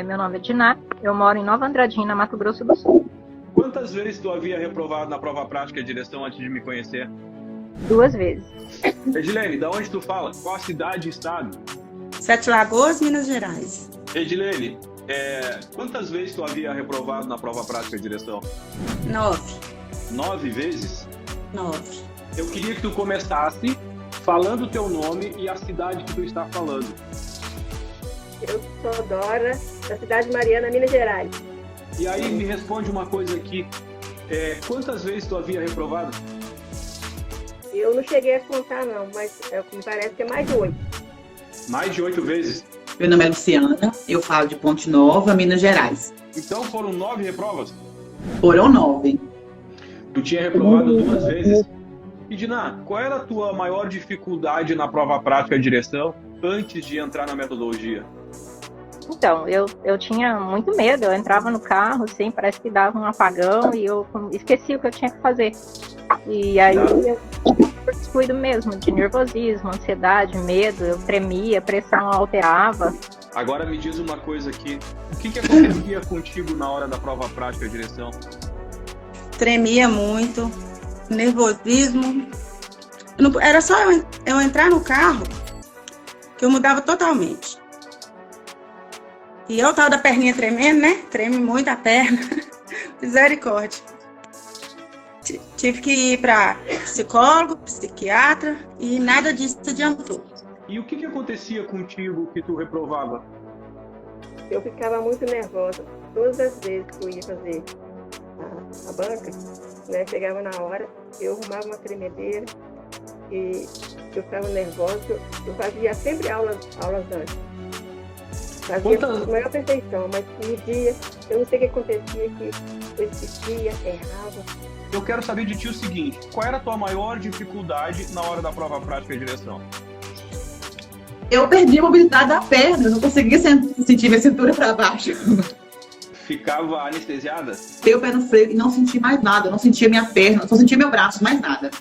Meu nome é Diná, eu moro em Nova Andradina, Mato Grosso do Sul. Quantas vezes tu havia reprovado na prova prática de direção antes de me conhecer? 2 vezes. Edilene, da onde tu fala? Qual a cidade e estado? Sete Lagoas, Minas Gerais. Edilene, quantas vezes tu havia reprovado na prova prática de direção? 9. 9 vezes? 9. Eu queria que tu começasse falando o teu nome e a cidade que tu está falando. Eu sou Dora, da cidade de Mariana, Minas Gerais. E aí me responde uma coisa aqui. Quantas vezes tu havia reprovado? Eu não cheguei a contar não, mas me parece que é mais de 8. Mais de 8 vezes? Meu nome é Luciana, eu falo de Ponte Nova, Minas Gerais. Então foram 9 reprovas? Foram 9. Tu tinha reprovado 2 vezes. E Diná, qual era a tua maior dificuldade na prova prática de direção antes de entrar na metodologia? Então, eu tinha muito medo, eu entrava no carro, assim, parece que dava um apagão e eu esqueci o que eu tinha que fazer. E aí eu descuido mesmo, de nervosismo, ansiedade, medo, eu tremia, a pressão alterava. Agora me diz uma coisa aqui, o que acontecia contigo na hora da prova prática de direção? Tremia muito, nervosismo. Era só eu entrar no carro que eu mudava totalmente. E eu tava da perninha tremendo, né? Treme muito a perna. Misericórdia. Tive que ir para psicólogo, psiquiatra e nada disso adiantou. E o que acontecia contigo que tu reprovava? Eu ficava muito nervosa. Todas as vezes que eu ia fazer a banca, né, chegava na hora, eu arrumava uma tremedeira e eu ficava nervosa. Eu fazia sempre aulas antes. Fazia com a maior perfeição, mas no dia, eu não sei o que acontecia, que eu esquecia, errava. Eu quero saber de ti o seguinte, qual era a tua maior dificuldade na hora da prova prática de direção? Eu perdi a mobilidade da perna, não conseguia sentir minha cintura para baixo. Ficava anestesiada? Dei o pé no freio e não senti mais nada, eu não sentia minha perna, só sentia meu braço, mais nada.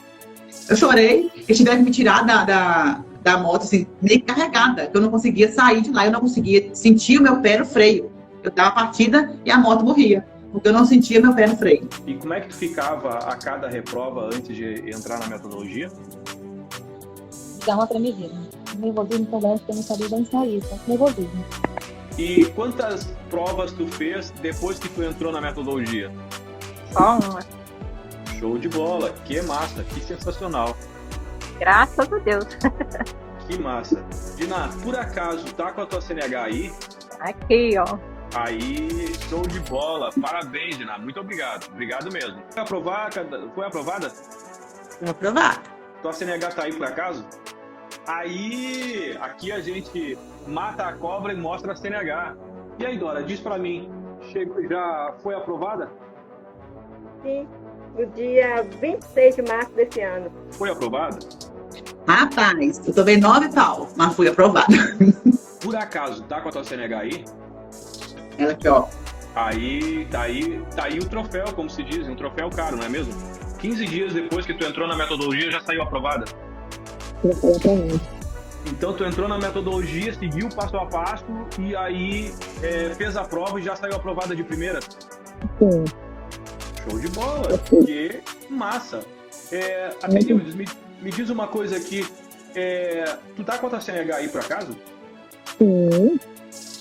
Eu chorei, eles tiveram que me tirar da moto, assim, meio carregada, que eu não conseguia sair de lá, eu não conseguia sentir o meu pé no freio. Eu dava partida e a moto morria, porque eu não sentia meu pé no freio. E como é que tu ficava a cada reprova antes de entrar na metodologia? Dá uma tremidinha. Nervosismo também, porque eu não sabia bem sair, só nervosismo. E quantas provas tu fez depois que tu entrou na metodologia? Só uma. Show de bola, que massa, que sensacional. Graças a Deus. Que massa. Diná, por acaso, tá com a tua CNH aí? Aqui, ó. Aí, show de bola. Parabéns, Diná. Muito obrigado. Obrigado mesmo. Foi aprovada? Foi aprovado. Tua CNH tá aí por acaso? Aí, aqui a gente mata a cobra e mostra a CNH. E aí, Dora, diz pra mim, já foi aprovada? Sim, no dia 26 de março desse ano. Foi aprovada? Rapaz, eu tomei 9 pau, mas fui aprovada. Por acaso, tá com a tua CNH aí? Ela aqui, ó. Aí, tá aí o troféu, como se diz, um troféu caro, não é mesmo? 15 dias depois que tu entrou na metodologia, já saiu aprovada? Então tu entrou na metodologia, seguiu passo a passo e aí fez a prova e já saiu aprovada de primeira? Sim. Show de bola! Que massa! Atenildes, me diz uma coisa aqui, tu tá com a tua CNH aí por acaso? Sim.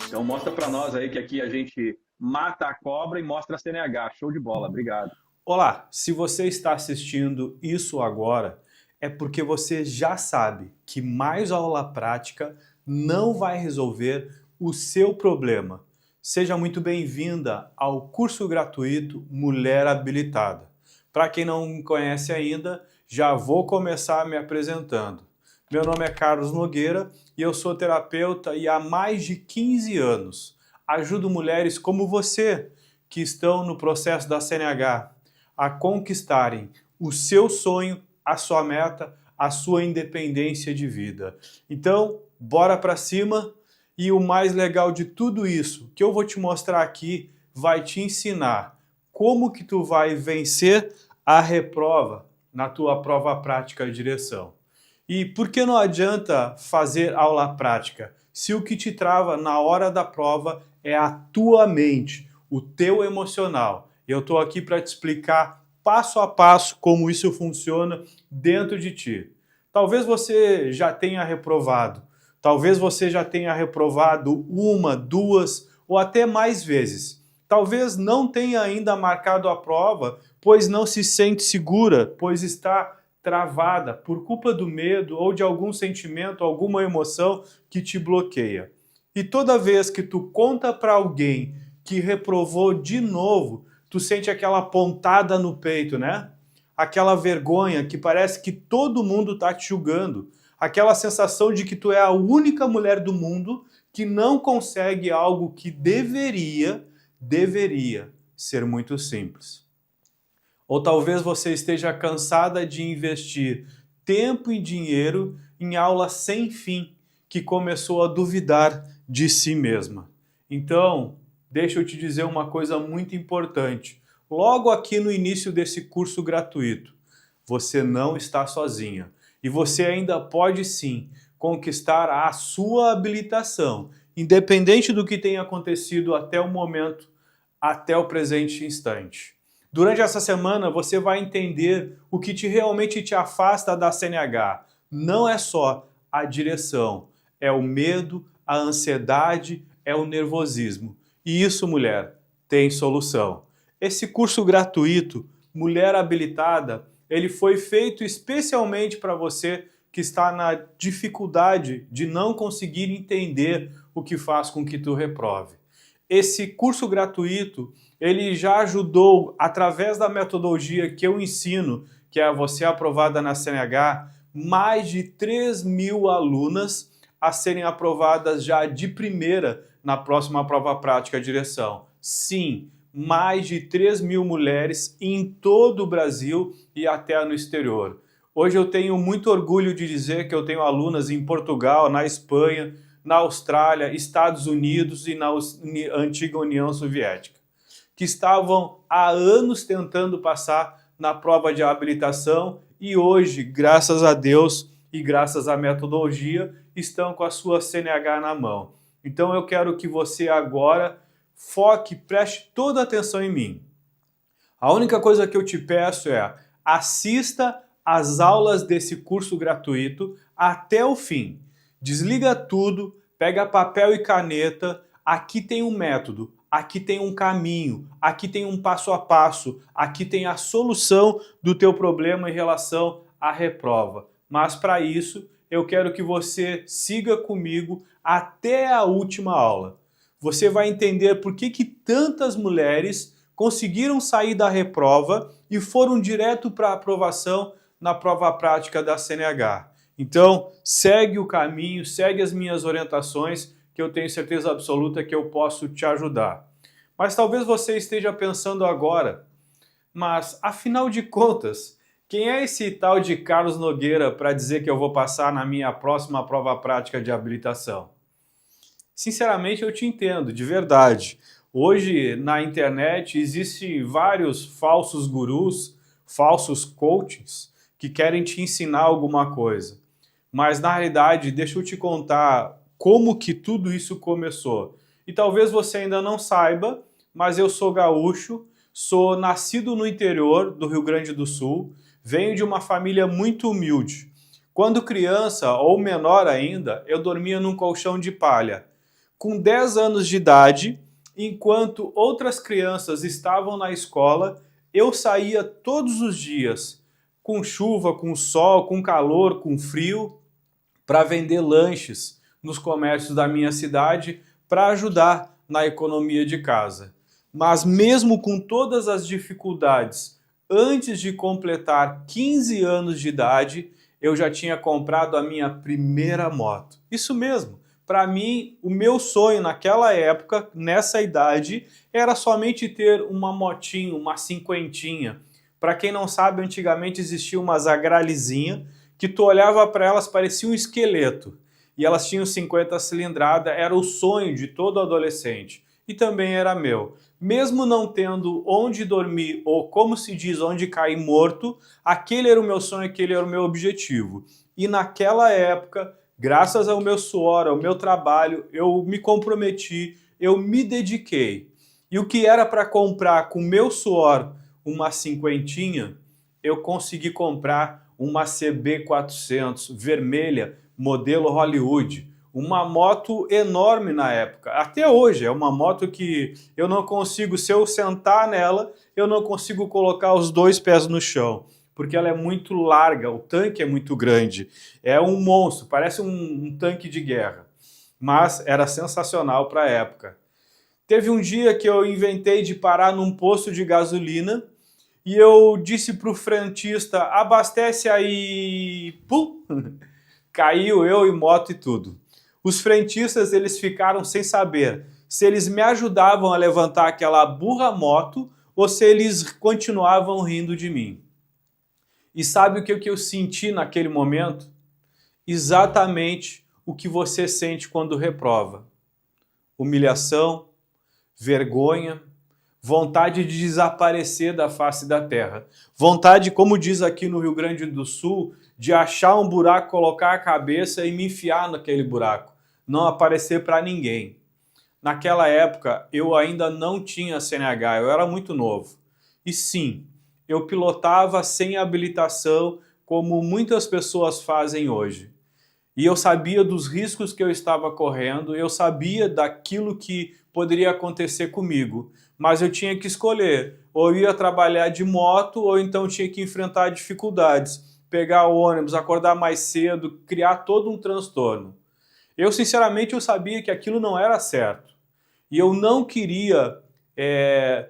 Então mostra pra nós aí que aqui a gente mata a cobra e mostra a CNH. Show de bola, obrigado. Olá, se você está assistindo isso agora, é porque você já sabe que mais aula prática não vai resolver o seu problema. Seja muito bem-vinda ao curso gratuito Mulher Habilitada. Para quem não me conhece ainda, já vou começar me apresentando. Meu nome é Carlos Nogueira e eu sou terapeuta e há mais de 15 anos ajudo mulheres como você que estão no processo da CNH a conquistarem o seu sonho, a sua meta, a sua independência de vida. Então, bora para cima e o mais legal de tudo isso que eu vou te mostrar aqui vai te ensinar como que tu vai vencer a reprova na tua prova prática de direção. E por que não adianta fazer aula prática se o que te trava na hora da prova é a tua mente, o teu emocional. Eu estou aqui para te explicar passo a passo como isso funciona dentro de ti. Talvez você já tenha reprovado, talvez você já tenha reprovado 1, 2 ou até mais vezes. Talvez não tenha ainda marcado a prova, pois não se sente segura, pois está travada por culpa do medo ou de algum sentimento, alguma emoção que te bloqueia. E toda vez que tu conta para alguém que reprovou de novo, tu sente aquela pontada no peito, né? Aquela vergonha que parece que todo mundo está te julgando. Aquela sensação de que tu é a única mulher do mundo que não consegue algo que deveria ser muito simples. Ou talvez você esteja cansada de investir tempo e dinheiro em aulas sem fim, que começou a duvidar de si mesma. Então, deixa eu te dizer uma coisa muito importante. Logo aqui no início desse curso gratuito, você não está sozinha. E você ainda pode sim conquistar a sua habilitação, independente do que tenha acontecido até o momento, até o presente instante. Durante essa semana você vai entender o que realmente te afasta da CNH. Não é só a direção, é o medo, a ansiedade, é o nervosismo. E isso, mulher, tem solução. Esse curso gratuito, Mulher Habilitada, ele foi feito especialmente para você que está na dificuldade de não conseguir entender o que faz com que tu reprove. Esse curso gratuito, ele já ajudou, através da metodologia que eu ensino, que é você aprovada na CNH, mais de 3.000 alunas a serem aprovadas já de primeira na próxima prova prática direção. Sim, mais de 3.000 mulheres em todo o Brasil e até no exterior. Hoje eu tenho muito orgulho de dizer que eu tenho alunas em Portugal, na Espanha, na Austrália, Estados Unidos e na antiga União Soviética, que estavam há anos tentando passar na prova de habilitação e hoje, graças a Deus e graças à metodologia, estão com a sua CNH na mão. Então eu quero que você agora foque, preste toda a atenção em mim. A única coisa que eu te peço é assista às aulas desse curso gratuito até o fim. Desliga tudo, pega papel e caneta, aqui tem um método, aqui tem um caminho, aqui tem um passo a passo, aqui tem a solução do teu problema em relação à reprova. Mas para isso, eu quero que você siga comigo até a última aula. Você vai entender por que tantas mulheres conseguiram sair da reprova e foram direto para a aprovação na prova prática da CNH. Então, segue o caminho, segue as minhas orientações, que eu tenho certeza absoluta que eu posso te ajudar. Mas talvez você esteja pensando agora, mas afinal de contas, quem é esse tal de Carlos Nogueira para dizer que eu vou passar na minha próxima prova prática de habilitação? Sinceramente, eu te entendo, de verdade. Hoje, na internet, existem vários falsos gurus, falsos coachings, que querem te ensinar alguma coisa. Mas, na realidade, deixa eu te contar como que tudo isso começou. E talvez você ainda não saiba, mas eu sou gaúcho, sou nascido no interior do Rio Grande do Sul, venho de uma família muito humilde. Quando criança, ou menor ainda, eu dormia num colchão de palha. Com 10 anos de idade, enquanto outras crianças estavam na escola, eu saía todos os dias, com chuva, com sol, com calor, com frio, para vender lanches nos comércios da minha cidade para ajudar na economia de casa. Mas mesmo com todas as dificuldades, antes de completar 15 anos de idade, eu já tinha comprado a minha primeira moto. Isso mesmo. Para mim, o meu sonho naquela época, nessa idade, era somente ter uma motinha, uma cinquentinha. Para quem não sabe, antigamente existia uma Zagralizinha, que tu olhava para elas, parecia um esqueleto. E elas tinham 50 cilindrada, era o sonho de todo adolescente. E também era meu. Mesmo não tendo onde dormir, ou como se diz, onde cair morto, aquele era o meu sonho, aquele era o meu objetivo. E naquela época, Graças ao meu suor, ao meu trabalho, eu me comprometi, eu me dediquei. E o que era para comprar com meu suor uma cinquentinha, eu consegui comprar uma CB400 vermelha, modelo Hollywood. Uma moto enorme na época. Até hoje, é uma moto que eu não consigo, se eu sentar nela, eu não consigo colocar os 2 pés no chão, porque ela é muito larga, o tanque é muito grande. É um monstro, parece um tanque de guerra. Mas era sensacional para a época. Teve um dia que eu inventei de parar num posto de gasolina e eu disse para o frentista, abastece aí... Pum! Caiu eu e moto e tudo. Os frentistas, eles ficaram sem saber se eles me ajudavam a levantar aquela burra moto ou se eles continuavam rindo de mim. E sabe o que eu senti naquele momento? Exatamente o que você sente quando reprova. Humilhação, vergonha, vontade de desaparecer da face da terra. Vontade, como diz aqui no Rio Grande do Sul, de achar um buraco, colocar a cabeça e me enfiar naquele buraco. Não aparecer para ninguém. Naquela época, eu ainda não tinha CNH, eu era muito novo. E sim, eu pilotava sem habilitação, como muitas pessoas fazem hoje. E eu sabia dos riscos que eu estava correndo, eu sabia daquilo que poderia acontecer comigo, mas eu tinha que escolher, ou ia trabalhar de moto, ou então tinha que enfrentar dificuldades, pegar o ônibus, acordar mais cedo, criar todo um transtorno. Eu, sinceramente, eu sabia que aquilo não era certo. E eu não queria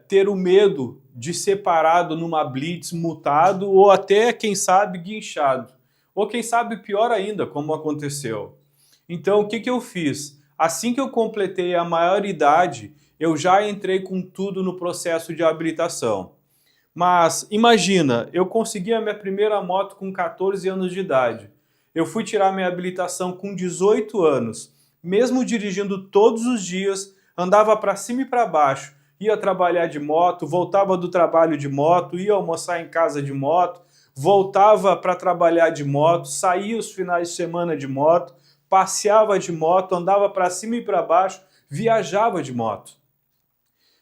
ter o medo de ser parado numa blitz, multado, ou até, quem sabe, guinchado. Ou quem sabe, pior ainda, como aconteceu. Então, o que eu fiz? Assim que eu completei a maioridade, eu já entrei com tudo no processo de habilitação. Mas, imagina, eu consegui a minha primeira moto com 14 anos de idade. Eu fui tirar minha habilitação com 18 anos. Mesmo dirigindo todos os dias, andava para cima e para baixo. Ia trabalhar de moto, voltava do trabalho de moto, ia almoçar em casa de moto, voltava para trabalhar de moto, saía os finais de semana de moto, passeava de moto, andava para cima e para baixo, viajava de moto.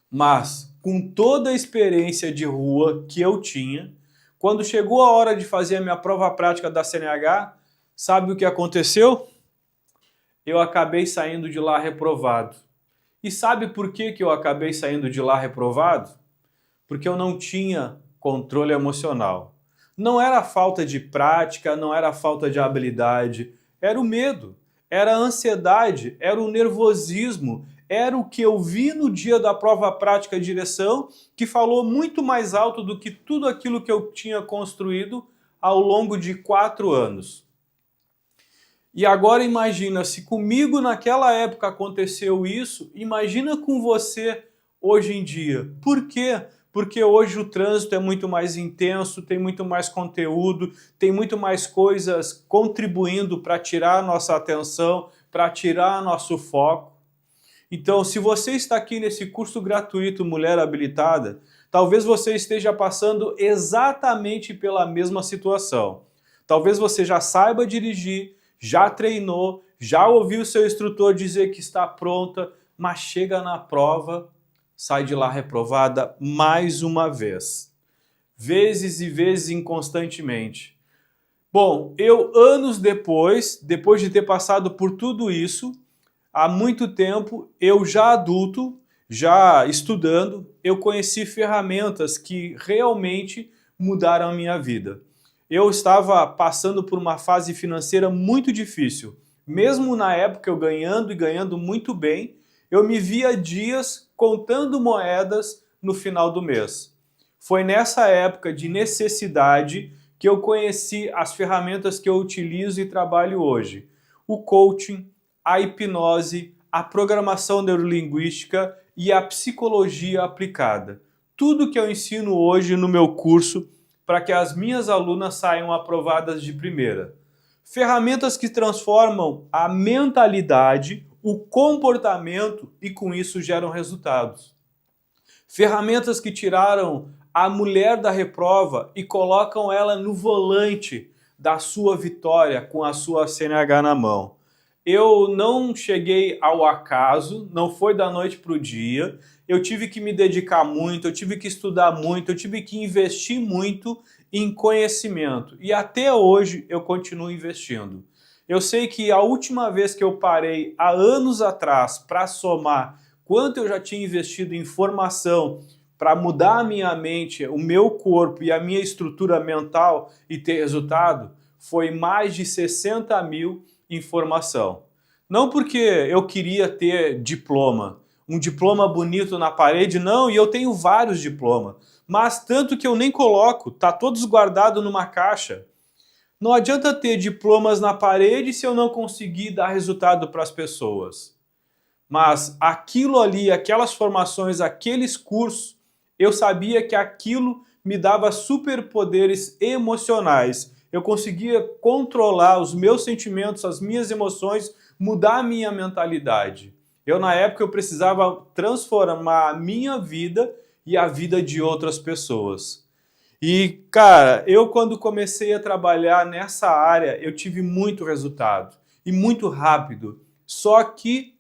Mas, com toda a experiência de rua que eu tinha, quando chegou a hora de fazer a minha prova prática da CNH, sabe o que aconteceu? Eu acabei saindo de lá reprovado. E sabe por que eu acabei saindo de lá reprovado? Porque eu não tinha controle emocional. Não era falta de prática, não era falta de habilidade, era o medo, era a ansiedade, era o nervosismo, era o que eu vi no dia da prova prática de direção, que falou muito mais alto do que tudo aquilo que eu tinha construído ao longo de 4 anos. E agora imagina, se comigo naquela época aconteceu isso, imagina com você hoje em dia. Por quê? Porque hoje o trânsito é muito mais intenso, tem muito mais conteúdo, tem muito mais coisas contribuindo para tirar a nossa atenção, para tirar nosso foco. Então, se você está aqui nesse curso gratuito Mulher Habilitada, talvez você esteja passando exatamente pela mesma situação. Talvez você já saiba dirigir, já treinou, já ouviu seu instrutor dizer que está pronta, mas chega na prova, sai de lá reprovada mais uma vez. Vezes e vezes inconstantemente. Bom, eu anos depois de ter passado por tudo isso, há muito tempo, eu já adulto, já estudando, eu conheci ferramentas que realmente mudaram a minha vida. Eu estava passando por uma fase financeira muito difícil. Mesmo na época eu ganhando e ganhando muito bem, eu me via dias contando moedas no final do mês. Foi nessa época de necessidade que eu conheci as ferramentas que eu utilizo e trabalho hoje. O coaching, a hipnose, a programação neurolinguística e a psicologia aplicada. Tudo que eu ensino hoje no meu curso para que as minhas alunas saiam aprovadas de primeira. Ferramentas que transformam a mentalidade, o comportamento e com isso geram resultados. Ferramentas que tiraram a mulher da reprova e colocam ela no volante da sua vitória com a sua CNH na mão. eu não cheguei ao acaso, não foi da noite para o dia, eu tive que me dedicar muito, eu tive que estudar muito, eu tive que investir muito em conhecimento. E até hoje eu continuo investindo. Eu sei que a última vez que eu parei, há anos atrás, para somar quanto eu já tinha investido em formação, para mudar a minha mente, o meu corpo e a minha estrutura mental e ter resultado, foi mais de 60 mil em formação. Não porque eu queria ter diploma, um diploma bonito na parede, não, e eu tenho vários diplomas, mas tanto que eu nem coloco, tá todos guardados numa caixa. Não adianta ter diplomas na parede se eu não conseguir dar resultado para as pessoas. Mas aquilo ali, aquelas formações, aqueles cursos, eu sabia que aquilo me dava superpoderes emocionais. Eu conseguia controlar os meus sentimentos, as minhas emoções, mudar a minha mentalidade. Na época, eu precisava transformar a minha vida e a vida de outras pessoas. E, cara, eu quando comecei a trabalhar nessa área, eu tive muito resultado e muito rápido. Só que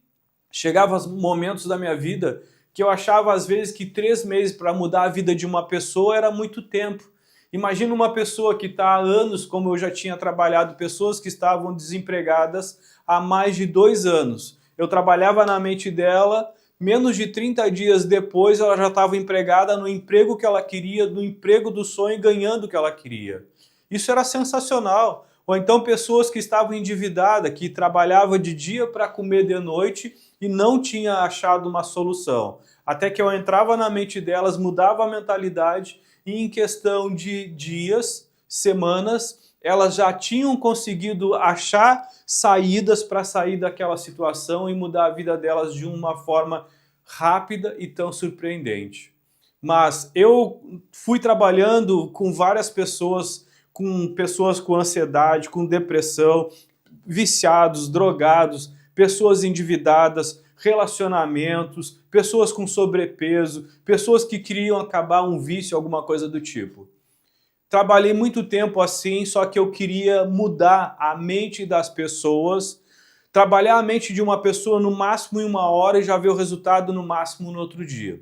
chegavam momentos da minha vida que eu achava às vezes que 3 meses para mudar a vida de uma pessoa era muito tempo. Imagina uma pessoa que está há anos, como eu já tinha trabalhado, pessoas que estavam desempregadas há mais de 2 anos. Eu trabalhava na mente dela, menos de 30 dias depois ela já estava empregada no emprego que ela queria, no emprego do sonho, ganhando o que ela queria. Isso era sensacional. Ou então pessoas que estavam endividadas, que trabalhavam de dia para comer de noite e não tinha achado uma solução. Até que eu entrava na mente delas, mudava a mentalidade e em questão de dias, semanas, elas já tinham conseguido achar saídas para sair daquela situação e mudar a vida delas de uma forma rápida e tão surpreendente. Mas eu fui trabalhando com várias pessoas com ansiedade, com depressão, viciados, drogados, pessoas endividadas, relacionamentos, pessoas com sobrepeso, pessoas que queriam acabar um vício, alguma coisa do tipo. Trabalhei muito tempo assim, só que eu queria mudar a mente das pessoas, trabalhar a mente de uma pessoa no máximo em 1 hora e já ver o resultado no máximo no outro dia.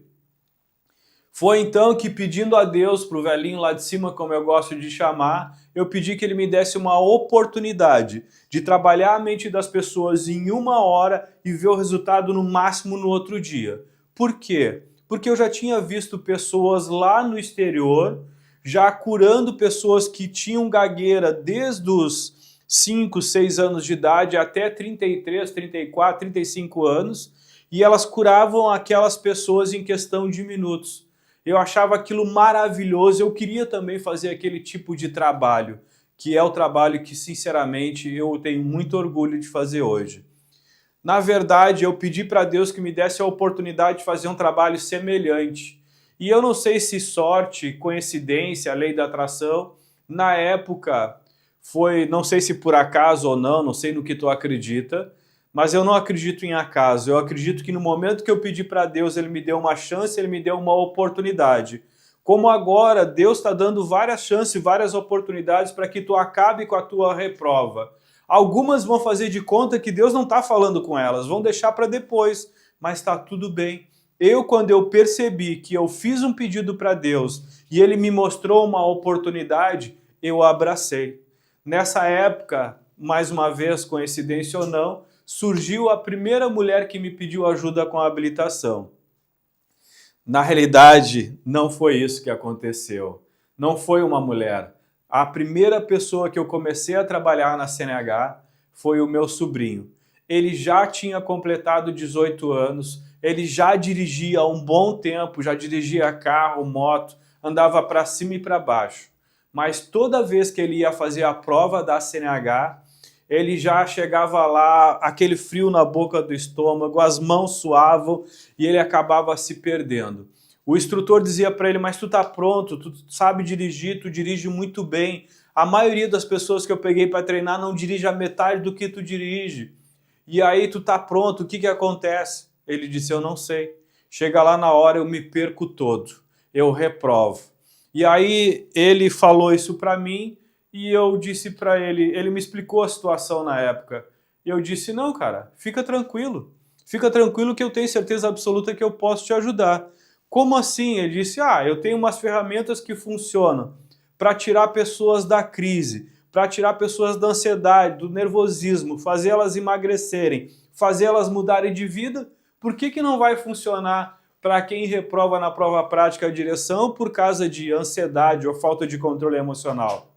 Foi então que, pedindo a Deus, para o velhinho lá de cima, como eu gosto de chamar, eu pedi que ele me desse uma oportunidade de trabalhar a mente das pessoas em 1 hora e ver o resultado no máximo no outro dia. Por quê? Porque eu já tinha visto pessoas lá no exterior, já curando pessoas que tinham gagueira desde os 5, 6 anos de idade até 33, 34, 35 anos, e elas curavam aquelas pessoas em questão de minutos. Eu achava aquilo maravilhoso, eu queria também fazer aquele tipo de trabalho, que é o trabalho que, sinceramente, eu tenho muito orgulho de fazer hoje. Na verdade, eu pedi para Deus que me desse a oportunidade de fazer um trabalho semelhante. E eu não sei se sorte, coincidência, a lei da atração, na época foi, não sei se por acaso ou não sei no que tu acredita, mas eu não acredito em acaso, eu acredito que no momento que eu pedi para Deus, Ele me deu uma chance, Ele me deu uma oportunidade. Como agora, Deus está dando várias chances, várias oportunidades para que tu acabe com a tua reprova. Algumas vão fazer de conta que Deus não está falando com elas, vão deixar para depois, mas está tudo bem. Quando eu percebi que eu fiz um pedido para Deus e Ele me mostrou uma oportunidade, eu abracei. Nessa época, mais uma vez, coincidência ou não, surgiu a primeira mulher que me pediu ajuda com a habilitação. Na realidade, não foi isso que aconteceu. Não foi uma mulher. A primeira pessoa que eu comecei a trabalhar na CNH foi o meu sobrinho. Ele já tinha completado 18 anos, ele já dirigia há um bom tempo, já dirigia carro, moto, andava para cima e para baixo. Mas toda vez que ele ia fazer a prova da CNH, ele já chegava lá, aquele frio na boca do estômago, as mãos suavam e ele acabava se perdendo. O instrutor dizia para ele, mas tu tá pronto, tu sabe dirigir, tu dirige muito bem. A maioria das pessoas que eu peguei para treinar não dirige a metade do que tu dirige. E aí tu tá pronto, o que que acontece? Ele disse, eu não sei. Chega lá na hora, eu me perco todo, eu reprovo. E aí ele falou isso para mim, e eu disse para ele, ele me explicou a situação na época. E eu disse, não, cara, fica tranquilo que eu tenho certeza absoluta que eu posso te ajudar. Como assim? Ele disse, eu tenho umas ferramentas que funcionam para tirar pessoas da crise, para tirar pessoas da ansiedade, do nervosismo, fazer elas emagrecerem, fazer elas mudarem de vida. Por que não vai funcionar para quem reprova na prova prática a direção por causa de ansiedade ou falta de controle emocional?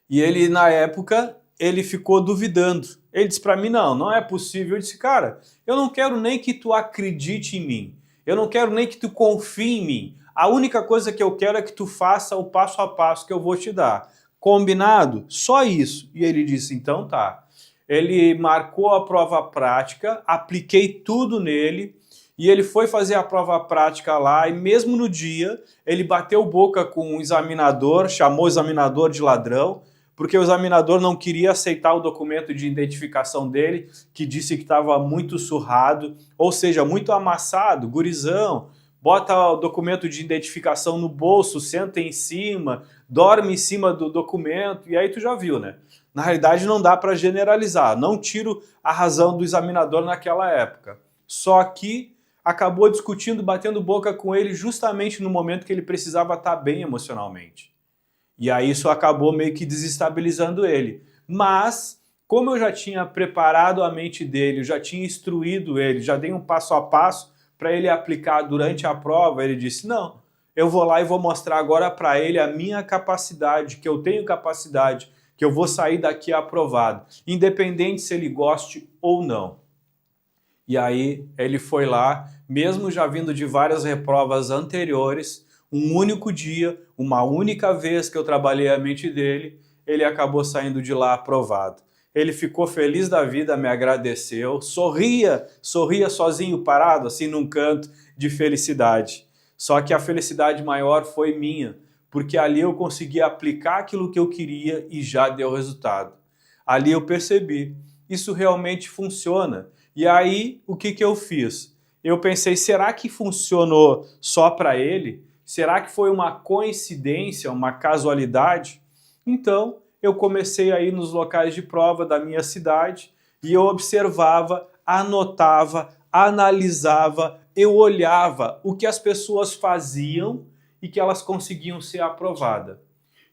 E ele, na época, ele ficou duvidando. Ele disse para mim, não é possível. Eu disse, cara, eu não quero nem que tu acredite em mim. Eu não quero nem que tu confie em mim. A única coisa que eu quero é que tu faça o passo a passo que eu vou te dar. Combinado? Só isso. E ele disse, então tá. Ele marcou a prova prática, apliquei tudo nele, e ele foi fazer a prova prática lá, e mesmo no dia, ele bateu boca com o examinador, chamou o examinador de ladrão, porque o examinador não queria aceitar o documento de identificação dele, que disse que estava muito surrado, ou seja, muito amassado, gurizão, bota o documento de identificação no bolso, senta em cima, dorme em cima do documento, e aí tu já viu, né? Na realidade não dá para generalizar, não tiro a razão do examinador naquela época. Só que acabou discutindo, batendo boca com ele justamente no momento que ele precisava estar bem emocionalmente. E aí isso acabou meio que desestabilizando ele. Mas, como eu já tinha preparado a mente dele, eu já tinha instruído ele, já dei um passo a passo para ele aplicar durante a prova, ele disse, não, eu vou lá e vou mostrar agora para ele a minha capacidade, que eu tenho capacidade, que eu vou sair daqui aprovado, independente se ele goste ou não. E aí ele foi lá, mesmo já vindo de várias reprovas anteriores, um único dia, uma única vez que eu trabalhei a mente dele, ele acabou saindo de lá aprovado. Ele ficou feliz da vida, me agradeceu, sorria sozinho, parado, assim num canto de felicidade. Só que a felicidade maior foi minha, porque ali eu consegui aplicar aquilo que eu queria e já deu resultado. Ali eu percebi, isso realmente funciona. E aí, o que eu fiz? Eu pensei, será que funcionou só para ele? Será que foi uma coincidência, uma casualidade? Então, eu comecei a ir nos locais de prova da minha cidade e eu observava, anotava, analisava, eu olhava o que as pessoas faziam e que elas conseguiam ser aprovadas.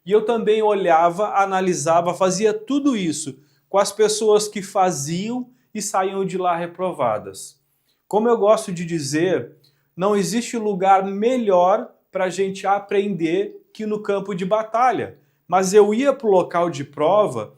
E eu também olhava, analisava, fazia tudo isso com as pessoas que faziam e saíam de lá reprovadas. Como eu gosto de dizer, não existe lugar melhor para a gente aprender que no campo de batalha. Mas eu ia para o local de prova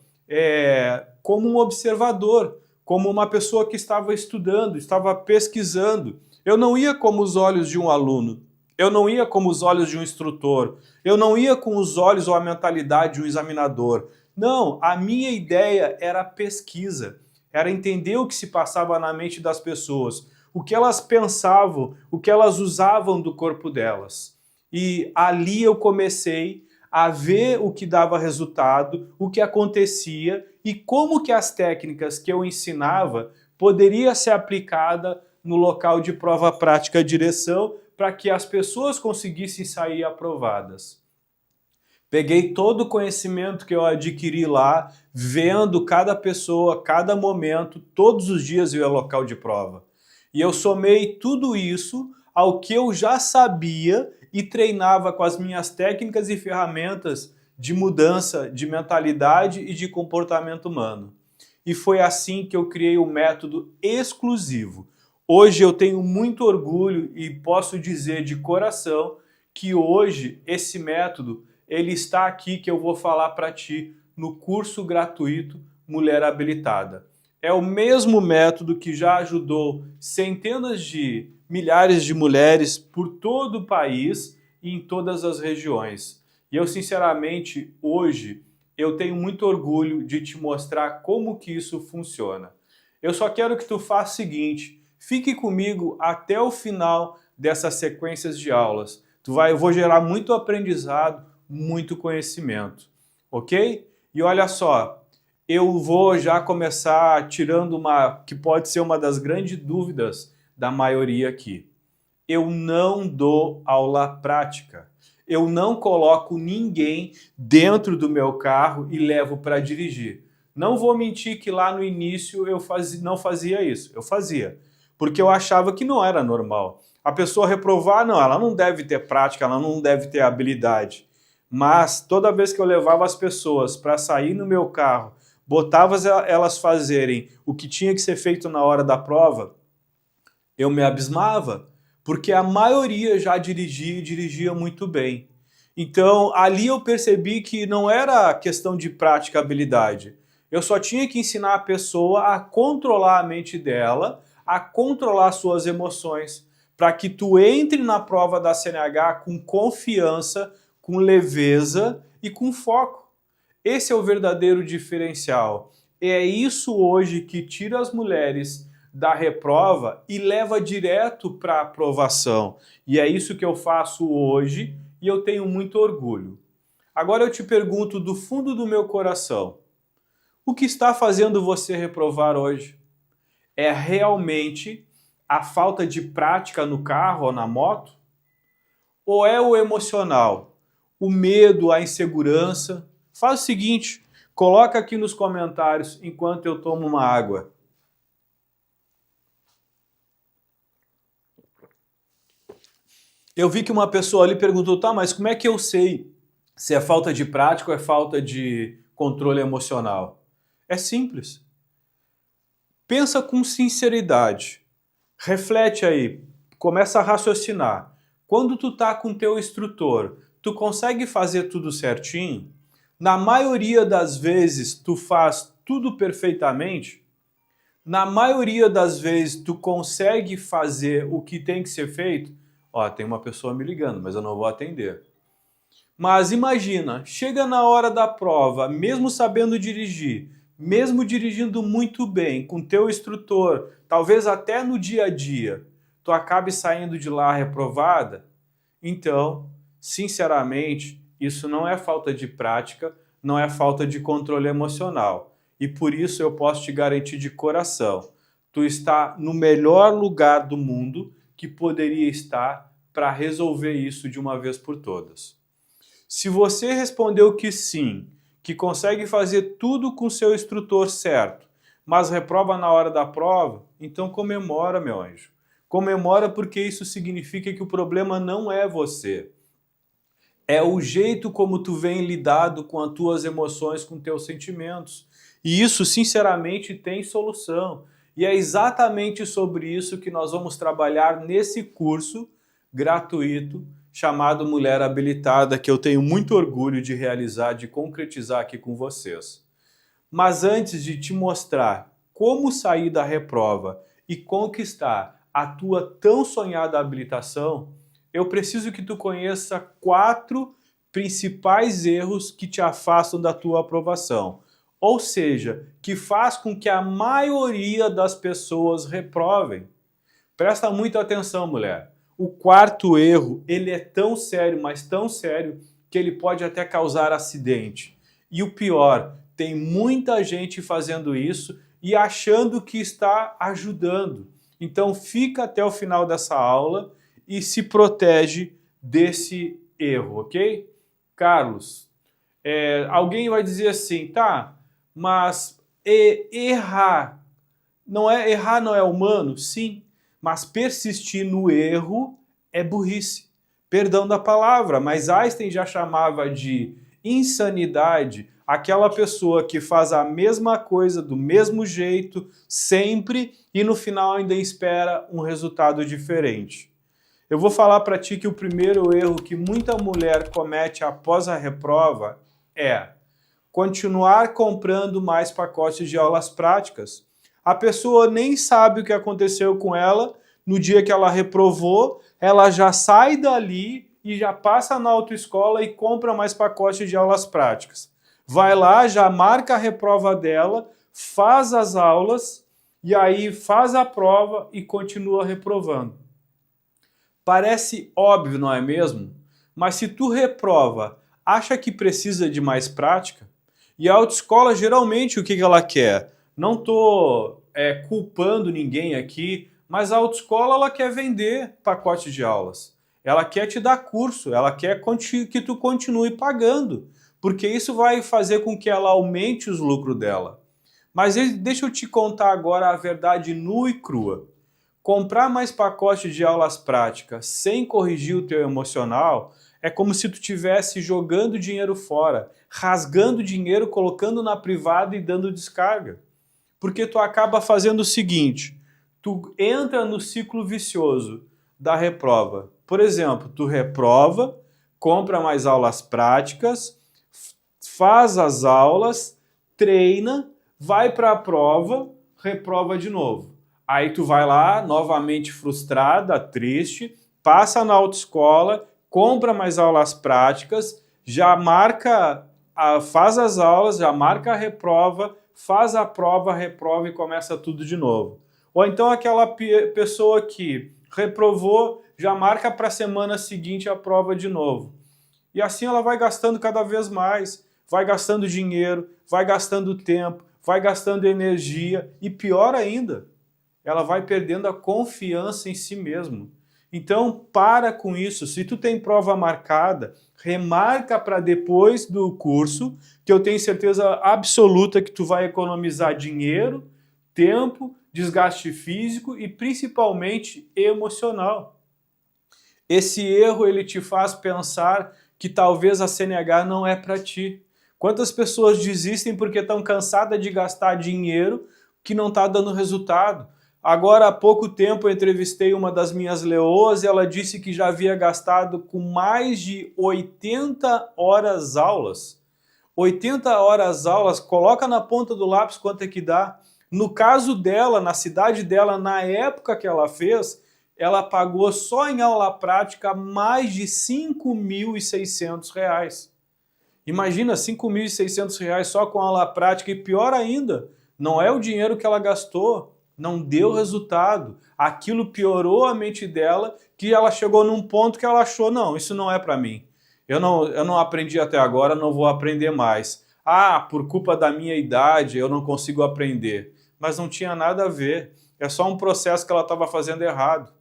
como um observador, como uma pessoa que estava estudando, estava pesquisando. Eu não ia como os olhos de um aluno, eu não ia como os olhos de um instrutor, eu não ia com os olhos ou a mentalidade de um examinador. Não, a minha ideia era pesquisa, era entender o que se passava na mente das pessoas, o que elas pensavam, o que elas usavam do corpo delas. E ali eu comecei a ver o que dava resultado, o que acontecia e como que as técnicas que eu ensinava poderia ser aplicada no local de prova prática direção para que as pessoas conseguissem sair aprovadas. Peguei todo o conhecimento que eu adquiri lá, vendo cada pessoa, cada momento, todos os dias eu ia ao local de prova. E eu somei tudo isso ao que eu já sabia e treinava com as minhas técnicas e ferramentas de mudança de mentalidade e de comportamento humano. E foi assim que eu criei um método exclusivo. Hoje eu tenho muito orgulho e posso dizer de coração que hoje esse método ele está aqui que eu vou falar para ti no curso gratuito Mulher Habilitada. É o mesmo método que já ajudou centenas de milhares de mulheres por todo o país e em todas as regiões. E eu, sinceramente, hoje, eu tenho muito orgulho de te mostrar como que isso funciona. Eu só quero que tu faça o seguinte, fique comigo até o final dessas sequências de aulas. Eu vou gerar muito aprendizado, muito conhecimento, ok? E olha só, eu vou já começar tirando uma, que pode ser uma das grandes dúvidas da maioria aqui. Eu não dou aula prática. Eu não coloco ninguém dentro do meu carro e levo para dirigir. Não vou mentir que lá no início eu não fazia isso. Eu fazia, porque eu achava que não era normal. A pessoa reprovar, não, ela não deve ter prática, ela não deve ter habilidade. Mas toda vez que eu levava as pessoas para sair no meu carro, botava elas fazerem o que tinha que ser feito na hora da prova, eu me abismava, porque a maioria já dirigia e dirigia muito bem. Então, ali eu percebi que não era questão de prática e habilidade. Eu só tinha que ensinar a pessoa a controlar a mente dela, a controlar suas emoções, para que tu entre na prova da CNH com confiança, com leveza e com foco. Esse é o verdadeiro diferencial. É isso hoje que tira as mulheres da reprova e leva direto para a aprovação. E é isso que eu faço hoje e eu tenho muito orgulho. Agora eu te pergunto do fundo do meu coração, o que está fazendo você reprovar hoje? É realmente a falta de prática no carro ou na moto? Ou é o emocional? O medo, a insegurança? Faz o seguinte, coloca aqui nos comentários enquanto eu tomo uma água. Eu vi que uma pessoa ali perguntou, tá, mas como é que eu sei se é falta de prática ou é falta de controle emocional? É simples. Pensa com sinceridade. Reflete aí, começa a raciocinar. Quando tu tá com teu instrutor, tu consegue fazer tudo certinho? Na maioria das vezes, tu faz tudo perfeitamente? Na maioria das vezes, tu consegue fazer o que tem que ser feito? Ó, tem uma pessoa me ligando, mas eu não vou atender. Mas imagina, chega na hora da prova, mesmo sabendo dirigir, mesmo dirigindo muito bem, com teu instrutor, talvez até no dia a dia, tu acabe saindo de lá reprovada? Então, sinceramente, isso não é falta de prática, não é falta de controle emocional. E por isso eu posso te garantir de coração, tu está no melhor lugar do mundo que poderia estar para resolver isso de uma vez por todas. Se você respondeu que sim, que consegue fazer tudo com seu instrutor certo, mas reprova na hora da prova, então comemora, meu anjo. Comemora porque isso significa que o problema não é você. É o jeito como tu vem lidado com as tuas emoções, com teus sentimentos. E isso, sinceramente, tem solução. E é exatamente sobre isso que nós vamos trabalhar nesse curso gratuito chamado Mulher Habilitada, que eu tenho muito orgulho de realizar, de concretizar aqui com vocês. Mas antes de te mostrar como sair da reprova e conquistar a tua tão sonhada habilitação, eu preciso que tu conheça 4 principais erros que te afastam da tua aprovação. Ou seja, que faz com que a maioria das pessoas reprovem. Presta muita atenção, mulher. O 4º erro, ele é tão sério, mas tão sério, que ele pode até causar acidente. E o pior, tem muita gente fazendo isso e achando que está ajudando. Então fica até o final dessa aula e se protege desse erro, ok? Carlos, alguém vai dizer assim, tá, mas errar não é humano? Sim. Mas persistir no erro é burrice. Perdão da palavra, mas Einstein já chamava de insanidade aquela pessoa que faz a mesma coisa do mesmo jeito, sempre, e no final ainda espera um resultado diferente. Eu vou falar para ti que o primeiro erro que muita mulher comete após a reprova é continuar comprando mais pacotes de aulas práticas. A pessoa nem sabe o que aconteceu com ela, no dia que ela reprovou, ela já sai dali e já passa na autoescola e compra mais pacotes de aulas práticas. Vai lá, já marca a reprova dela, faz as aulas e aí faz a prova e continua reprovando. Parece óbvio, não é mesmo? Mas se tu reprova, acha que precisa de mais prática? E a autoescola geralmente o que ela quer? Não estou culpando ninguém aqui, mas a autoescola ela quer vender pacote de aulas. Ela quer te dar curso, ela quer que tu continue pagando, porque isso vai fazer com que ela aumente os lucros dela. Mas deixa eu te contar agora a verdade nua e crua. Comprar mais pacote de aulas práticas sem corrigir o teu emocional é como se tu estivesse jogando dinheiro fora, rasgando dinheiro, colocando na privada e dando descarga. Porque tu acaba fazendo o seguinte, tu entra no ciclo vicioso da reprova. Por exemplo, tu reprova, compra mais aulas práticas, faz as aulas, treina, vai para a prova, reprova de novo. Aí tu vai lá, novamente frustrada, triste, passa na autoescola, compra mais aulas práticas, já marca, faz as aulas, já marca a reprova, faz a prova, reprova e começa tudo de novo. Ou então aquela pessoa que reprovou, já marca para a semana seguinte a prova de novo. E assim ela vai gastando cada vez mais, vai gastando dinheiro, vai gastando tempo, vai gastando energia e pior ainda, ela vai perdendo a confiança em si mesmo. Então para com isso, se tu tem prova marcada, remarca para depois do curso, que eu tenho certeza absoluta que tu vai economizar dinheiro, tempo, desgaste físico e principalmente emocional. Esse erro ele te faz pensar que talvez a CNH não é para ti. Quantas pessoas desistem porque estão cansadas de gastar dinheiro que não está dando resultado? Agora, há pouco tempo, eu entrevistei uma das minhas leoas e ela disse que já havia gastado com mais de 80 horas aulas. 80 horas aulas, coloca na ponta do lápis quanto é que dá. No caso dela, na cidade dela, na época que ela fez, ela pagou só em aula prática mais de R$ 5.600. Imagina, R$ 5.600 só com aula prática e pior ainda, não é o dinheiro que ela gastou, não deu resultado. Aquilo piorou a mente dela, que ela chegou num ponto que ela achou, não, isso não é para mim. Eu não aprendi até agora, não vou aprender mais. Ah, por culpa da minha idade eu não consigo aprender. Mas não tinha nada a ver, é só um processo que ela estava fazendo errado.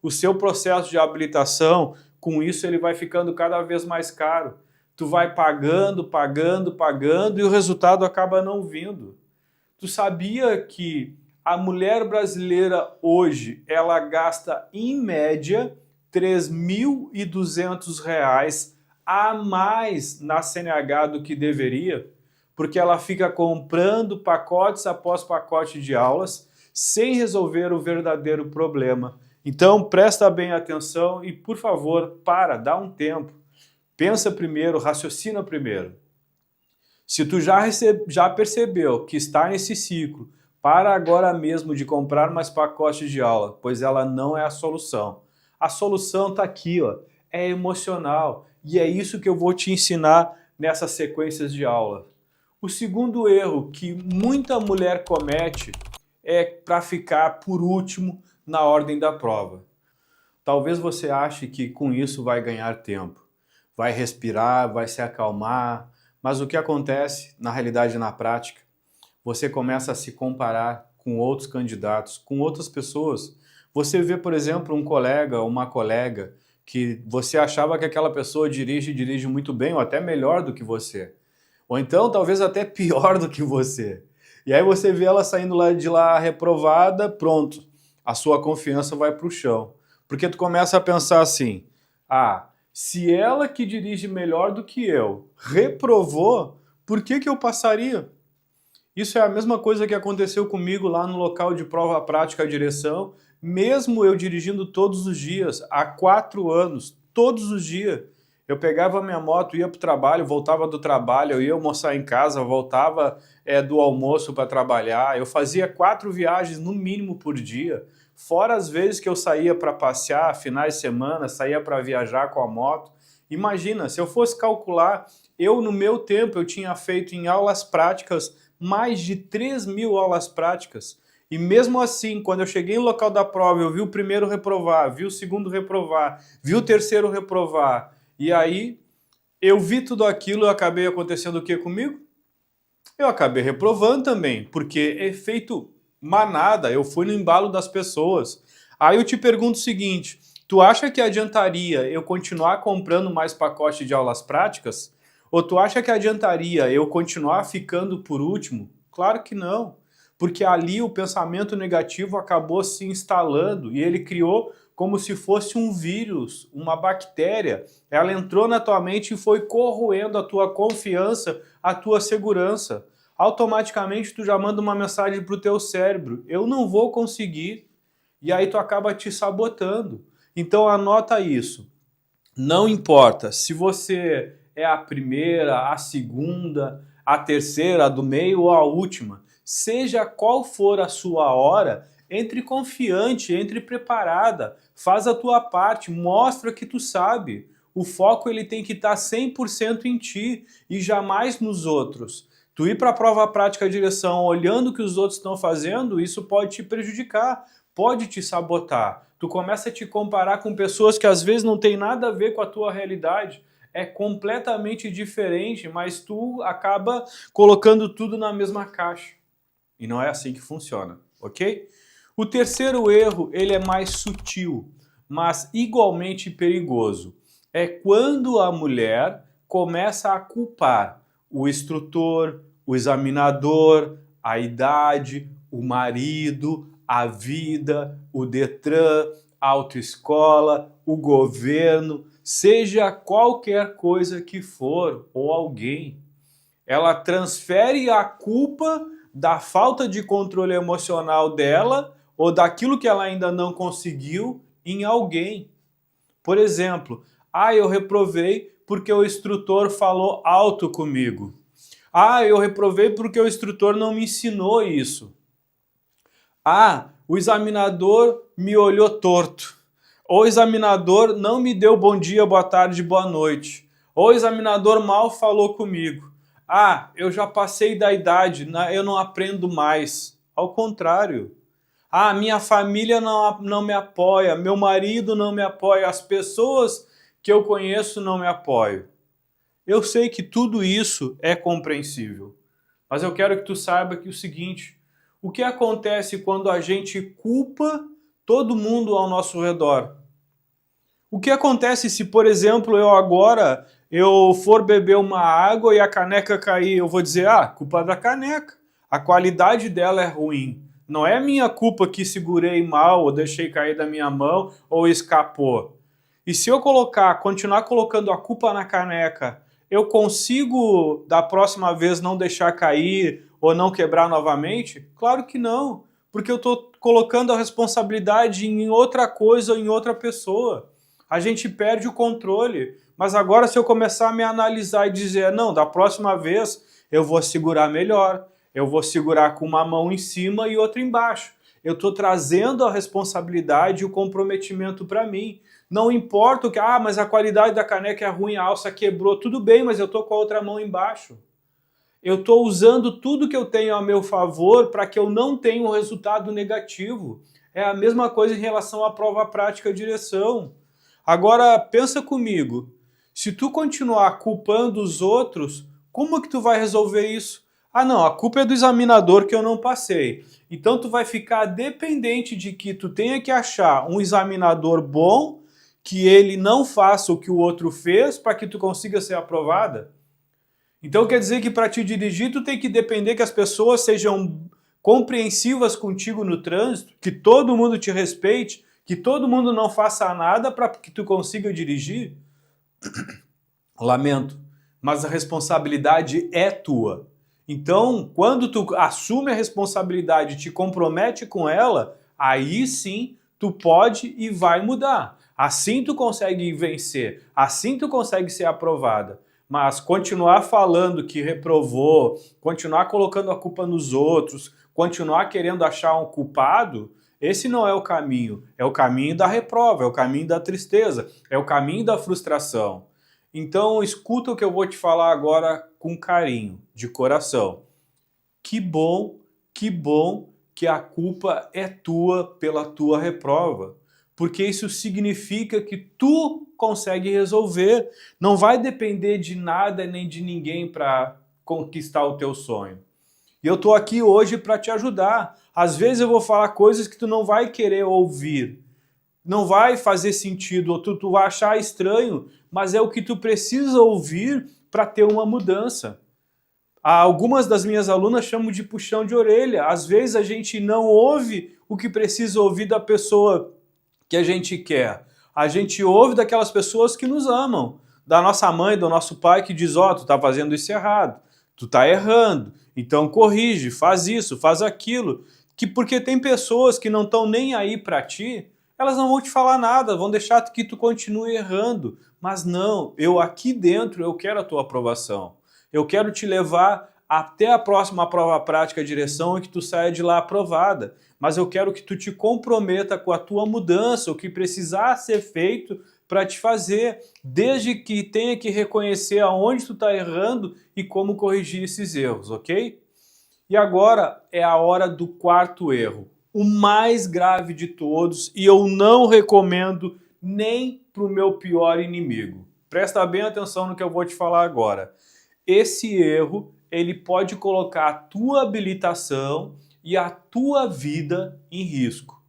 O seu processo de habilitação, com isso ele vai ficando cada vez mais caro. Tu vai pagando, pagando, pagando e o resultado acaba não vindo. Tu sabia que a mulher brasileira hoje, ela gasta em média R$ 3.200 a mais na CNH do que deveria? Porque ela fica comprando pacotes após pacote de aulas sem resolver o verdadeiro problema. Então presta bem atenção e, por favor, dá um tempo. Pensa primeiro, raciocina primeiro. Se tu já percebeu que está nesse ciclo, para agora mesmo de comprar mais pacotes de aula, pois ela não é a solução. A solução está aqui, ó, é emocional. E é isso que eu vou te ensinar nessas sequências de aula. O segundo erro que muita mulher comete é para ficar por último na ordem da prova. Talvez você ache que com isso vai ganhar tempo, vai respirar, vai se acalmar, mas o que acontece na realidade na prática? Você começa a se comparar com outros candidatos, com outras pessoas. Você vê, por exemplo, um colega, uma colega, que você achava que aquela pessoa dirige muito bem, ou até melhor do que você. Ou então, talvez até pior do que você. E aí você vê ela saindo de lá reprovada, pronto. A sua confiança vai para o chão. Porque tu começa a pensar assim, se ela que dirige melhor do que eu reprovou, por que eu passaria? Isso é a mesma coisa que aconteceu comigo lá no local de prova prática direção, mesmo eu dirigindo todos os dias, há 4 anos, todos os dias. Eu pegava minha moto, ia para o trabalho, voltava do trabalho, eu ia almoçar em casa, voltava do almoço para trabalhar. Eu fazia 4 viagens no mínimo por dia, fora as vezes que eu saía para passear, finais de semana, saía para viajar com a moto. Imagina, se eu fosse calcular, no meu tempo, eu tinha feito em aulas práticas mais de 3.000 aulas práticas. E mesmo assim, quando eu cheguei no local da prova, eu vi o primeiro reprovar, vi o segundo reprovar, vi o terceiro reprovar. E aí, eu vi tudo aquilo e acabei acontecendo o que comigo? Eu acabei reprovando também, porque efeito manada, eu fui no embalo das pessoas. Aí eu te pergunto o seguinte, tu acha que adiantaria eu continuar comprando mais pacote de aulas práticas? Ou tu acha que adiantaria eu continuar ficando por último? Claro que não. porque ali o pensamento negativo acabou se instalando e ele criou como se fosse um vírus, uma bactéria. Ela entrou na tua mente e foi corroendo a tua confiança, a tua segurança. Automaticamente tu já manda uma mensagem para o teu cérebro: eu não vou conseguir. E aí tu acaba te sabotando. Então anota isso. Não importa se você é a primeira, a segunda, a terceira, a do meio ou a última. Seja qual for a sua hora, entre confiante, entre preparada. Faz a tua parte, mostra que tu sabe. O foco ele tem que estar 100% em ti e jamais nos outros. Tu ir para a prova prática direção olhando o que os outros estão fazendo, isso pode te prejudicar, pode te sabotar. Tu começa a te comparar com pessoas que às vezes não tem nada a ver com a tua realidade. É completamente diferente, mas tu acaba colocando tudo na mesma caixa. E não é assim que funciona, ok? O terceiro erro, ele é mais sutil, mas igualmente perigoso. É quando a mulher começa a culpar o instrutor, o examinador, a idade, o marido, a vida, o Detran, a autoescola, o governo, seja qualquer coisa que for ou alguém. Ela transfere a culpa da falta de controle emocional dela ou daquilo que ela ainda não conseguiu em alguém. Por exemplo, eu reprovei porque o instrutor falou alto comigo. Eu reprovei porque o instrutor não me ensinou isso. O examinador me olhou torto. Ou o examinador não me deu bom dia, boa tarde, boa noite. Ou o examinador mal falou comigo. Eu já passei da idade, eu não aprendo mais. Ao contrário. Minha família não me apoia, meu marido não me apoia, as pessoas que eu conheço não me apoiam. Eu sei que tudo isso é compreensível, mas eu quero que tu saiba que o seguinte: o que acontece quando a gente culpa todo mundo ao nosso redor? O que acontece se, por exemplo, eu for beber uma água e a caneca cair? Eu vou dizer, culpa da caneca, a qualidade dela é ruim. Não é minha culpa que segurei mal, ou deixei cair da minha mão, ou escapou. E se eu continuar colocando a culpa na caneca, eu consigo, da próxima vez, não deixar cair ou não quebrar novamente? Claro que não, porque eu estou colocando a responsabilidade em outra coisa ou em outra pessoa. A gente perde o controle. Mas agora, se eu começar a me analisar e dizer, não, da próxima vez eu vou segurar melhor, eu vou segurar com uma mão em cima e outra embaixo. Eu estou trazendo a responsabilidade e o comprometimento para mim. Não importa o que, mas a qualidade da caneca é ruim, a alça quebrou, tudo bem, mas eu estou com a outra mão embaixo. Eu estou usando tudo que eu tenho a meu favor para que eu não tenha um resultado negativo. É a mesma coisa em relação à prova prática direção. Agora, pensa comigo, se tu continuar culpando os outros, como que tu vai resolver isso? Não, a culpa é do examinador que eu não passei. Então tu vai ficar dependente de que tu tenha que achar um examinador bom, que ele não faça o que o outro fez para que tu consiga ser aprovada. Então quer dizer que para te dirigir tu tem que depender que as pessoas sejam compreensivas contigo no trânsito, que todo mundo te respeite, que todo mundo não faça nada para que tu consiga dirigir? Lamento, mas a responsabilidade é tua. Então, quando tu assume a responsabilidade e te compromete com ela, aí sim tu pode e vai mudar. Assim tu consegue vencer, assim tu consegue ser aprovada. Mas continuar falando que reprovou, continuar colocando a culpa nos outros, continuar querendo achar um culpado, esse não é o caminho. É o caminho da reprova, é o caminho da tristeza, é o caminho da frustração. Então escuta o que eu vou te falar agora com carinho, de coração. Que bom que a culpa é tua pela tua reprova. Porque isso significa que tu consegue resolver. Não vai depender de nada nem de ninguém para conquistar o teu sonho. E eu estou aqui hoje para te ajudar. Às vezes eu vou falar coisas que tu não vai querer ouvir. Não vai fazer sentido, ou tu vai achar estranho, mas é o que tu precisa ouvir para ter uma mudança. Algumas das minhas alunas chamam de puxão de orelha. Às vezes a gente não ouve o que precisa ouvir da pessoa que a gente quer. A gente ouve daquelas pessoas que nos amam, da nossa mãe, do nosso pai, que diz, ó, tu tá fazendo isso errado, tu tá errando, então corrige, faz isso, faz aquilo. Porque tem pessoas que não estão nem aí para ti, elas não vão te falar nada, vão deixar que tu continue errando. Mas não, eu aqui dentro, eu quero a tua aprovação. Eu quero te levar até a próxima prova prática direção e que tu saia de lá aprovada. Mas eu quero que tu te comprometa com a tua mudança, o que precisar ser feito para te fazer, desde que tenha que reconhecer aonde tu está errando e como corrigir esses erros, ok? E agora é a hora do quarto erro, o mais grave de todos, e eu não recomendo nem para o meu pior inimigo. Presta bem atenção no que eu vou te falar agora. Esse erro, ele pode colocar a tua habilitação e a tua vida em risco.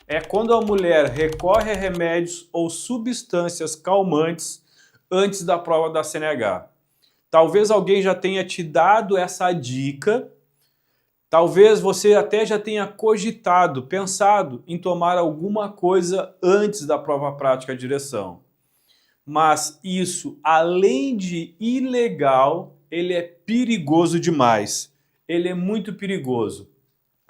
É quando a mulher recorre a remédios ou substâncias calmantes antes da prova da CNH. Talvez alguém já tenha te dado essa dica, talvez você até já tenha cogitado, pensado em tomar alguma coisa antes da prova prática direção. Mas isso, além de ilegal, ele é perigoso demais. Ele é muito perigoso.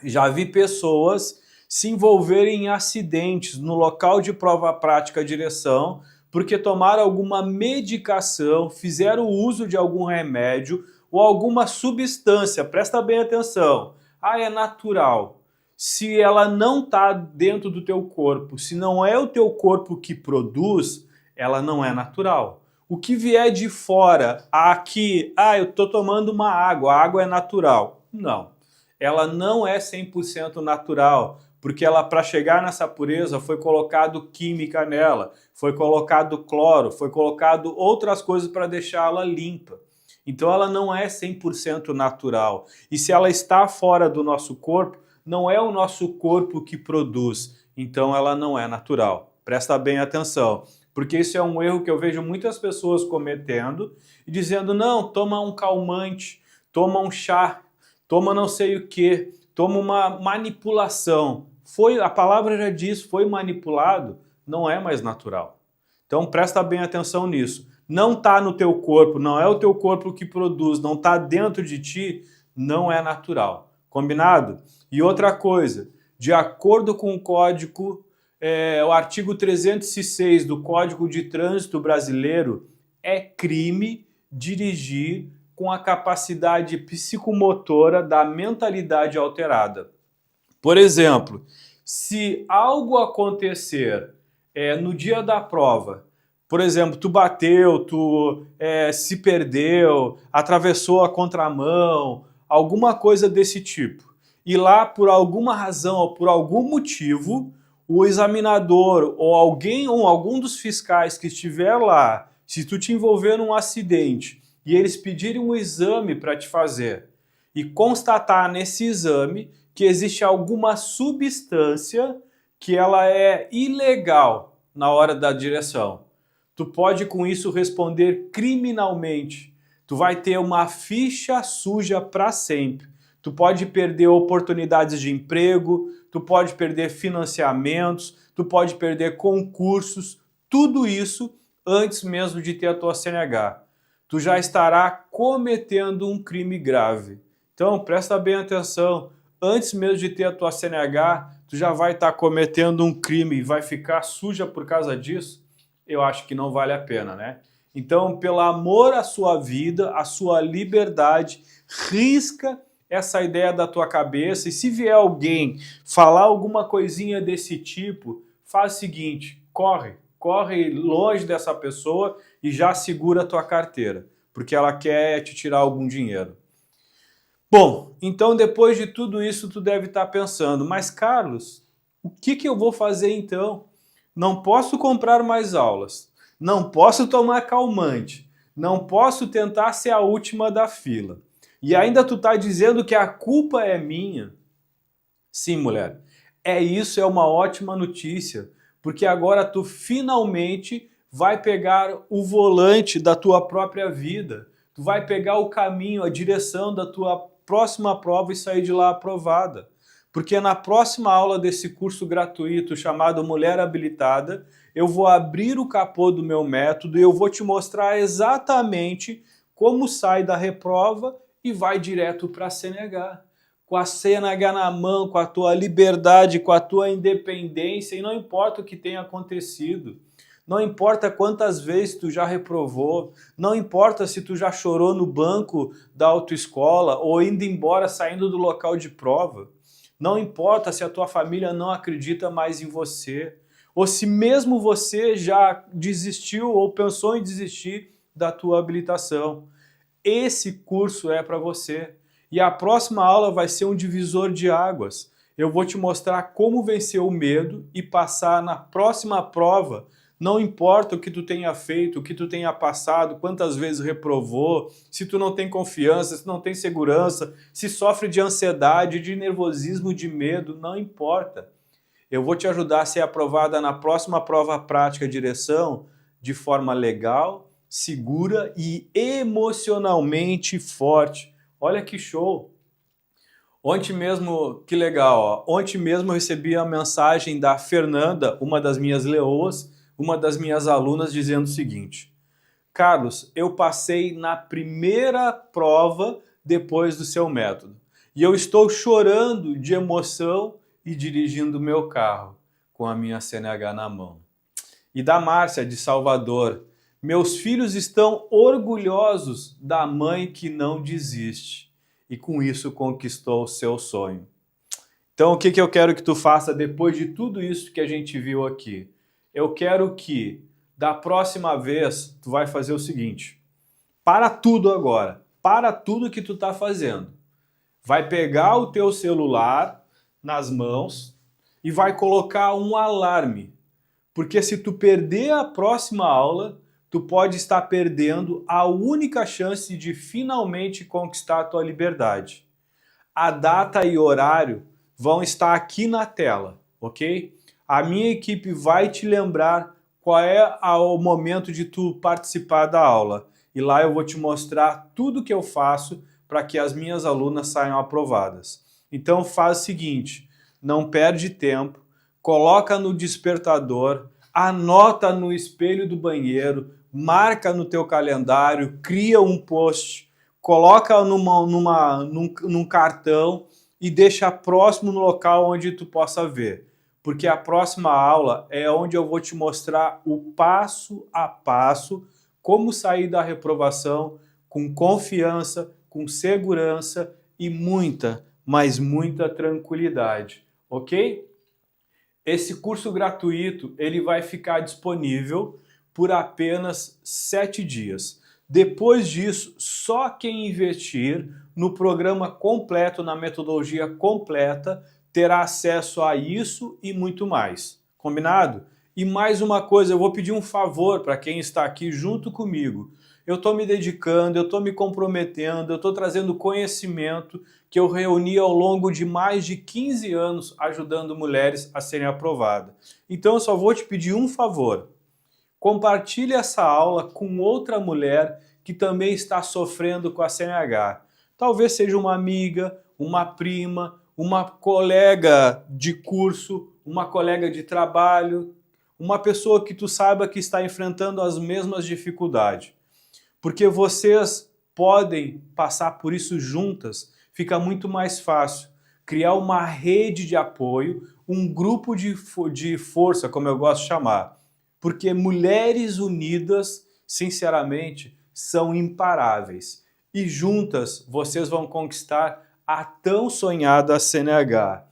Já vi pessoas se envolverem em acidentes no local de prova prática direção porque tomaram alguma medicação, fizeram uso de algum remédio ou alguma substância. Presta bem atenção. É natural. Se ela não está dentro do teu corpo, se não é o teu corpo que produz, ela não é natural. O que vier de fora, aqui, eu estou tomando uma água, a água é natural. Não, ela não é 100% natural, porque ela, para chegar nessa pureza, foi colocado química nela, foi colocado cloro, foi colocado outras coisas para deixá-la limpa. Então ela não é 100% natural. E se ela está fora do nosso corpo, não é o nosso corpo que produz, então ela não é natural. Presta bem atenção. Porque isso é um erro que eu vejo muitas pessoas cometendo e dizendo, não, toma um calmante, toma um chá, toma não sei o que, toma uma manipulação. A palavra já diz, foi manipulado, não é mais natural. Então presta bem atenção nisso. Não está no teu corpo, não é o teu corpo que produz, não está dentro de ti, não é natural. Combinado? E outra coisa, de acordo com o código... o artigo 306 do Código de Trânsito Brasileiro, é crime dirigir com a capacidade psicomotora da mentalidade alterada. Por exemplo, se algo acontecer no dia da prova, por exemplo, tu bateu, tu se perdeu, atravessou a contramão, alguma coisa desse tipo, e lá por alguma razão ou por algum motivo, o examinador ou algum dos fiscais que estiver lá, se tu te envolver num acidente e eles pedirem um exame para te fazer e constatar nesse exame que existe alguma substância que ela é ilegal na hora da direção, tu pode com isso responder criminalmente. Tu vai ter uma ficha suja para sempre. Tu pode perder oportunidades de emprego, tu pode perder financiamentos, tu pode perder concursos, tudo isso antes mesmo de ter a tua CNH. Tu já estará cometendo um crime grave. Então presta bem atenção, antes mesmo de ter a tua CNH, tu já vai estar cometendo um crime e vai ficar suja por causa disso? Eu acho que não vale a pena, né? Então, pelo amor à sua vida, à sua liberdade, risca essa ideia da tua cabeça, e se vier alguém falar alguma coisinha desse tipo, faz o seguinte, corre longe dessa pessoa e já segura a tua carteira, porque ela quer te tirar algum dinheiro. Bom, então depois de tudo isso tu deve estar pensando, mas Carlos, o que eu vou fazer então? Não posso comprar mais aulas, não posso tomar calmante, não posso tentar ser a última da fila. E ainda tu tá dizendo que a culpa é minha? Sim, mulher. Isso é uma ótima notícia, porque agora tu finalmente vai pegar o volante da tua própria vida. Tu vai pegar o caminho, a direção da tua próxima prova e sair de lá aprovada. Porque na próxima aula desse curso gratuito chamado Mulher Habilitada, eu vou abrir o capô do meu método e eu vou te mostrar exatamente como sai da reprova e vai direto para a CNH. Com a CNH na mão, com a tua liberdade, com a tua independência, e não importa o que tenha acontecido. Não importa quantas vezes tu já reprovou, não importa se tu já chorou no banco da autoescola ou indo embora saindo do local de prova. Não importa se a tua família não acredita mais em você, ou se mesmo você já desistiu ou pensou em desistir da tua habilitação. Esse curso é para você. E a próxima aula vai ser um divisor de águas. Eu vou te mostrar como vencer o medo e passar na próxima prova. Não importa o que tu tenha feito, o que tu tenha passado, quantas vezes reprovou, se tu não tem confiança, se não tem segurança, se sofre de ansiedade, de nervosismo, de medo, não importa. Eu vou te ajudar a ser aprovada na próxima prova prática direção de forma legal, segura e emocionalmente forte. Olha que show! Ontem mesmo, que legal, ó. Ontem mesmo eu recebi a mensagem da Fernanda, uma das minhas leoas, uma das minhas alunas, dizendo o seguinte: Carlos, eu passei na primeira prova depois do seu método e eu estou chorando de emoção e dirigindo o meu carro com a minha CNH na mão. E da Márcia, de Salvador: meus filhos estão orgulhosos da mãe que não desiste e com isso conquistou o seu sonho. Então o que eu quero que tu faça depois de tudo isso que a gente viu aqui? Eu quero que da próxima vez tu vai fazer o seguinte: para tudo agora, para tudo que tu tá fazendo. Vai pegar o teu celular nas mãos e vai colocar um alarme. Porque se tu perder a próxima aula, tu pode estar perdendo a única chance de finalmente conquistar a tua liberdade. A data e horário vão estar aqui na tela, ok? A minha equipe vai te lembrar qual é o momento de tu participar da aula. E lá eu vou te mostrar tudo que eu faço para que as minhas alunas saiam aprovadas. Então faz o seguinte, não perde tempo, coloca no despertador, anota no espelho do banheiro, marca no teu calendário, cria um post, coloca num cartão e deixa próximo no local onde tu possa ver. Porque a próxima aula é onde eu vou te mostrar o passo a passo, como sair da reprovação com confiança, com segurança e muita, mas muita tranquilidade, ok? Esse curso gratuito, ele vai ficar disponível por apenas 7 dias. Depois disso, só quem investir no programa completo, na metodologia completa, terá acesso a isso e muito mais. Combinado? E mais uma coisa, eu vou pedir um favor para quem está aqui junto comigo. Eu estou me dedicando, eu estou me comprometendo, eu estou trazendo conhecimento que eu reuni ao longo de mais de 15 anos ajudando mulheres a serem aprovadas. Então eu só vou te pedir um favor. Compartilhe essa aula com outra mulher que também está sofrendo com a CNH. Talvez seja uma amiga, uma prima, uma colega de curso, uma colega de trabalho, uma pessoa que tu saiba que está enfrentando as mesmas dificuldades. Porque vocês podem passar por isso juntas, fica muito mais fácil. Criar uma rede de apoio, um grupo de força, como eu gosto de chamar. Porque mulheres unidas, sinceramente, são imparáveis. E juntas vocês vão conquistar a tão sonhada CNH.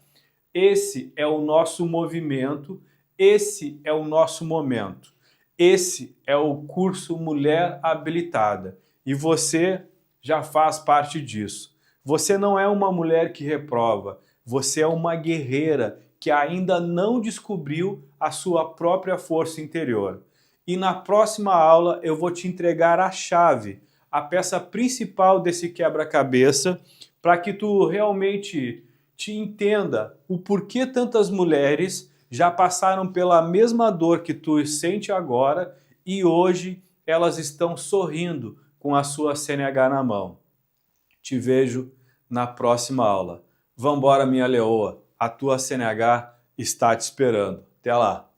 Esse é o nosso movimento, esse é o nosso momento. Esse é o curso Mulher Habilitada e você já faz parte disso. Você não é uma mulher que reprova, você é uma guerreira que ainda não descobriu a sua própria força interior. E na próxima aula eu vou te entregar a chave, a peça principal desse quebra-cabeça, para que tu realmente te entenda o porquê tantas mulheres já passaram pela mesma dor que tu sente agora e hoje elas estão sorrindo com a sua CNH na mão. Te vejo na próxima aula. Vambora, minha leoa, a tua CNH está te esperando. Até lá!